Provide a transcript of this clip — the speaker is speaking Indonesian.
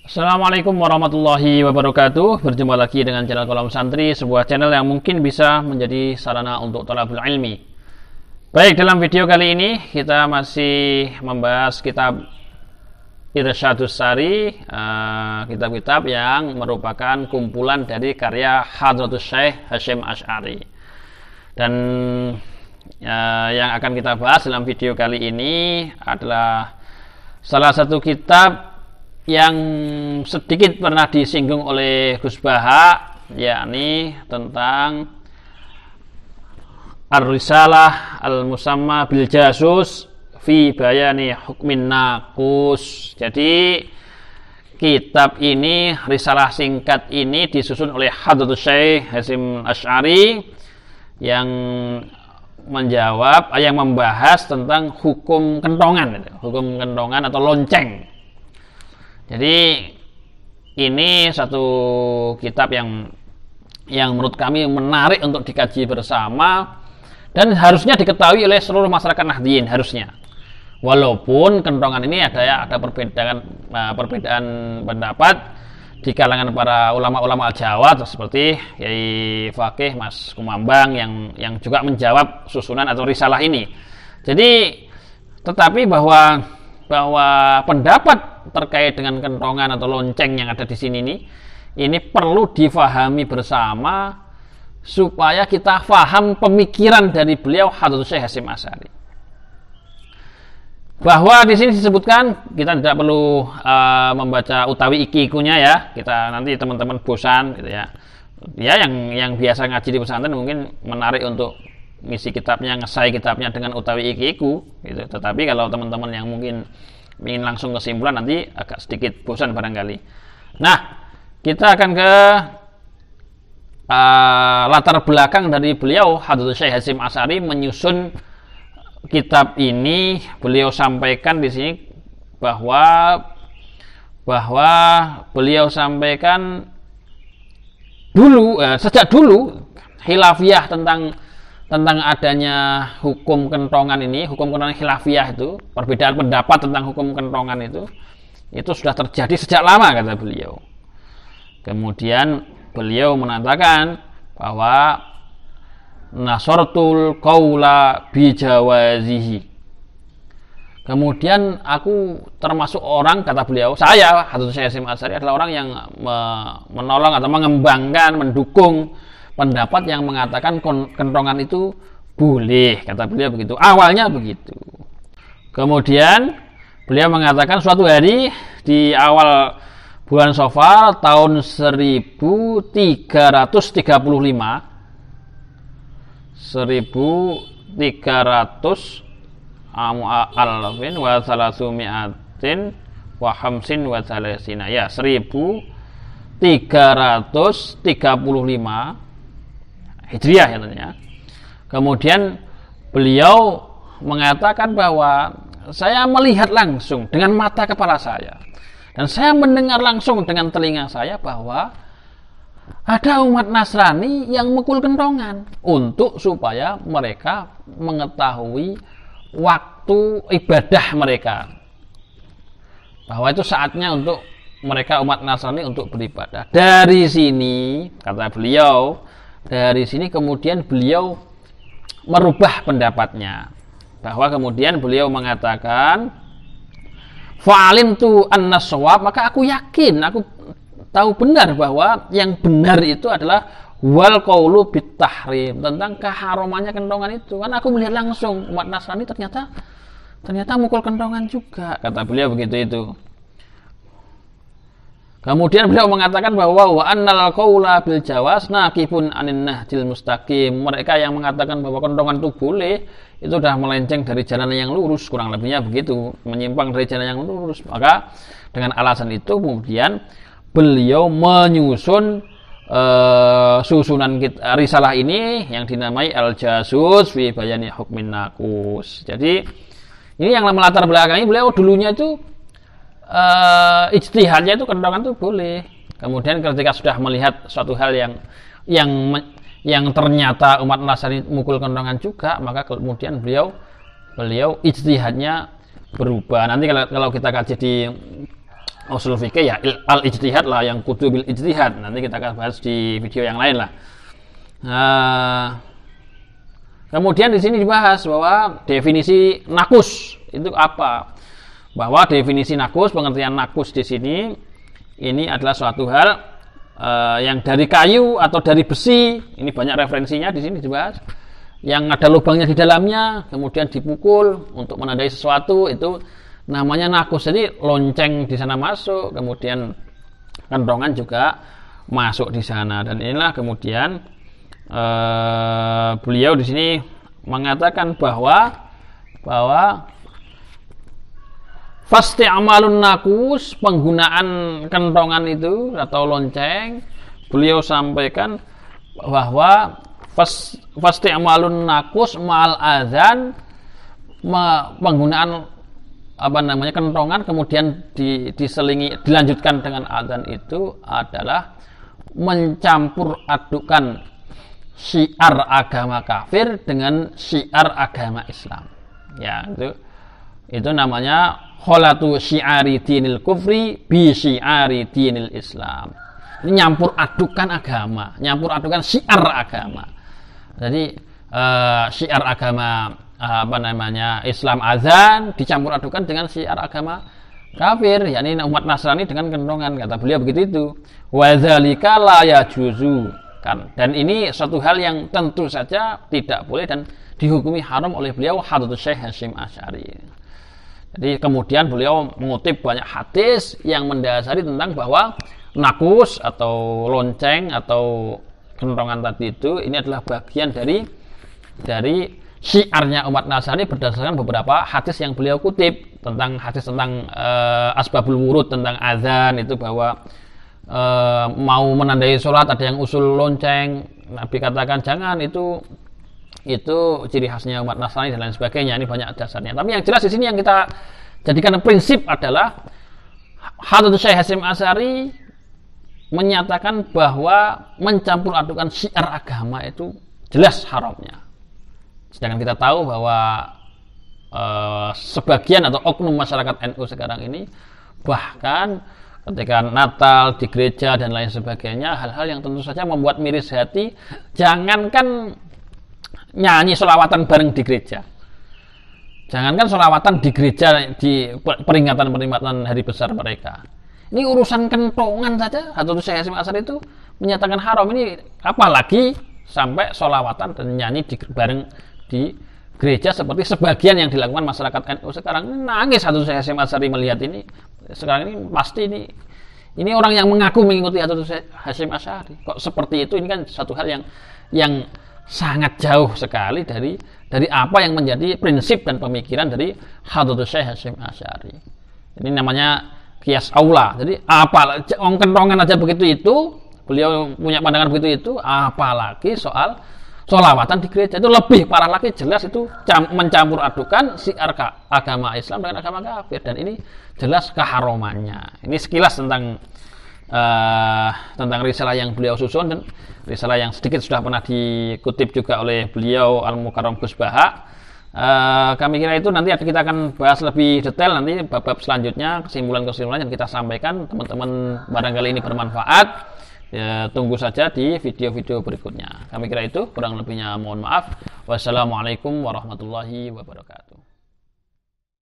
Assalamualaikum warahmatullahi wabarakatuh. Berjumpa lagi dengan channel Kolom Santri, sebuah channel yang mungkin bisa menjadi sarana untuk thalabul ilmi. Baik, dalam video kali ini kita masih membahas kitab Irsyadus Sari, kitab-kitab yang merupakan kumpulan dari karya Hadratus Syekh Hasyim Asy'ari. Dan yang akan kita bahas dalam video kali ini adalah salah satu kitab yang sedikit pernah disinggung oleh Gus Baha, yakni tentang Ar-Risalah Al-Musamma Bil Jasus fi Bayani Hukmin Naqus. Jadi kitab ini, risalah singkat ini disusun oleh Hadratus Syekh Hasyim Asy'ari yang membahas tentang hukum kentongan atau lonceng. Jadi ini satu kitab yang menurut kami menarik untuk dikaji bersama dan harusnya diketahui oleh seluruh masyarakat Nahdliyin harusnya. Walaupun kentongan ini ada perbedaan pendapat di kalangan para ulama-ulama Jawa seperti Kyai Fakih Mas Kumambang yang juga menjawab susunan atau risalah ini. Jadi tetapi bahwa pendapat terkait dengan kentongan atau lonceng yang ada di sini ini perlu difahami bersama supaya kita faham pemikiran dari beliau Hadratus Syekh Hasyim Asy'ari. Bahwa di sini disebutkan, kita tidak perlu membaca utawi iki-ikunya ya. Kita nanti teman-teman bosan gitu ya. Ya yang biasa ngaji di pesantren mungkin menarik untuk ngisi kitabnya, ngesai kitabnya dengan utawi iki-iku gitu. Tetapi kalau teman-teman yang mungkin ingin langsung kesimpulan nanti agak sedikit bosan barangkali. Nah, kita akan ke latar belakang dari beliau Hadratus Syekh Hasyim Asy'ari menyusun kitab ini. Beliau sampaikan di sini bahwa beliau sampaikan sejak dulu khilafiyah tentang adanya hukum kentongan ini, hukum kentongan khilafiyah itu, perbedaan pendapat tentang hukum kentongan itu sudah terjadi sejak lama kata beliau. Kemudian beliau mengatakan bahwa nasartul qaula bijawazihi. Kemudian aku termasuk orang, kata beliau, saya Hadratus Syekh Hasyim Asy'ari adalah orang yang menolong atau mengembangkan, mendukung pendapat yang mengatakan kentongan itu boleh, kata beliau begitu. Awalnya begitu. Kemudian beliau mengatakan suatu hari di awal bulan Safar tahun 1335 alfin wa salasumi'atin wa hamsin wa salasina, ya 1335 Hijriah ya. Kemudian beliau mengatakan bahwa saya melihat langsung dengan mata kepala saya dan saya mendengar langsung dengan telinga saya bahwa ada umat Nasrani yang mukul kentongan untuk supaya mereka mengetahui waktu ibadah mereka, bahwa itu saatnya untuk mereka umat Nasrani untuk beribadah. Dari sini, kata beliau, kemudian beliau merubah pendapatnya, bahwa kemudian beliau mengatakan fa'alimtu an-naswab, maka aku yakin, aku tahu benar bahwa yang benar itu adalah wal qaulu bit tahrim, tentang keharumannya kentongan itu. Kan aku melihat langsung umat Nasrani ternyata mukul kentongan juga, kata beliau begitu itu. Kemudian beliau mengatakan bahwa wa annal qaula bil jawaz naqibun anin nahjil mustaqim. Mereka yang mengatakan bahwa kentongan itu boleh, itu sudah melenceng dari jalan yang lurus, kurang lebihnya begitu, menyimpang dari jalan yang lurus. Maka dengan alasan itu kemudian beliau menyusun susunan risalah ini yang dinamai Al-Jasus fi Bayani Hukmin Naqus. Jadi ini yang melatar belakangi beliau dulunya itu ijtihadnya itu kentongan itu boleh. Kemudian ketika sudah melihat suatu hal yang ternyata umat Nasrani mukul kentongan juga, maka kemudian beliau ijtihadnya berubah. Nanti kalau kita kaji di usul fikih ya al-ijtihad lah, yang kudu bil ijtihad. Nanti kita akan bahas di video yang lain lah. Kemudian di sini dibahas bahwa definisi nakus itu apa? Bahwa definisi nakus, pengertian nakus di sini ini adalah suatu hal yang dari kayu atau dari besi. Ini banyak referensinya di sini dibahas. Yang ada lubangnya di dalamnya, kemudian dipukul untuk menandai sesuatu, itu namanya nakus. Jadi lonceng di sana masuk, kemudian kentongan juga masuk di sana. Dan inilah kemudian beliau di sini mengatakan bahwa fasti'malun nakus, penggunaan kentongan itu atau lonceng, beliau sampaikan bahwa fasti'malun nakus ma'al adzan, penggunaan kentongan kemudian dilanjutkan dengan adzan itu adalah mencampur adukan syiar agama kafir dengan syiar agama Islam. Ya, itu namanya kholatu syiari dinil kufri bi syiari dinil Islam. Ini nyampur adukan agama, nyampur adukan syiar agama. Jadi syiar agama Islam azan dicampur adukan dengan syiar agama kafir, yakni umat Nasrani dengan kentongan, kata beliau begitu itu. Wa dzalika la yajuzu, kan. Dan ini suatu hal yang tentu saja tidak boleh dan dihukumi haram oleh beliau Hadratus Syekh Hasyim Asy'ari. Jadi kemudian beliau mengutip banyak hadis yang mendasari tentang bahwa nakus atau lonceng atau kentongan tadi itu ini adalah bagian dari syiarnya umat Nasrani berdasarkan beberapa hadis yang beliau kutip tentang asbabul wurud, tentang azan itu bahwa mau menandai sholat ada yang usul lonceng, Nabi katakan jangan, itu ciri khasnya umat Nasrani dan lain sebagainya. Ini banyak dasarnya. Tapi yang jelas di sini yang kita jadikan prinsip adalah Hadratus Syekh Hasyim Asy'ari menyatakan bahwa mencampur adukan syiar agama itu jelas haramnya. Sedangkan kita tahu bahwa sebagian atau oknum masyarakat NU sekarang ini bahkan ketika Natal di gereja dan lain sebagainya, hal-hal yang tentu saja membuat miris hati. Jangankan nyanyi sholawatan bareng di gereja, jangankan sholawatan di gereja di peringatan hari besar mereka, ini urusan kentongan saja Hadratus Syekh Hasyim Asy'ari itu menyatakan haram. Ini apalagi sampai sholawatan dan nyanyi bareng di gereja seperti sebagian yang dilakukan masyarakat NU sekarang. Nangis Hadratus Syekh Hasyim Asy'ari melihat ini. Sekarang ini pasti ini orang yang mengaku mengikuti Hadratus Syekh Hasyim Asy'ari kok seperti itu. Ini kan satu hal yang sangat jauh sekali dari apa yang menjadi prinsip dan pemikiran dari Hadratus Syekh Hasyim Asy'ari. Ini namanya qiyas aula. Jadi kentongan aja begitu itu, beliau punya pandangan begitu itu, apalagi soal sholawatan di gereja. Itu lebih parah lagi, jelas itu mencampur adukan syiar agama Islam dengan agama kafir, dan ini jelas keharamannya. Ini sekilas tentang risalah yang beliau susun, dan risalah yang sedikit sudah pernah dikutip juga oleh beliau Al-Mukarram Gus Baha. Kami kira itu nanti kita akan bahas lebih detail nanti bab-bab selanjutnya, kesimpulan-kesimpulan yang kita sampaikan. Teman-teman barangkali ini bermanfaat, ya, tunggu saja di video-video berikutnya. Kami kira itu, kurang lebihnya mohon maaf. Wassalamualaikum warahmatullahi wabarakatuh.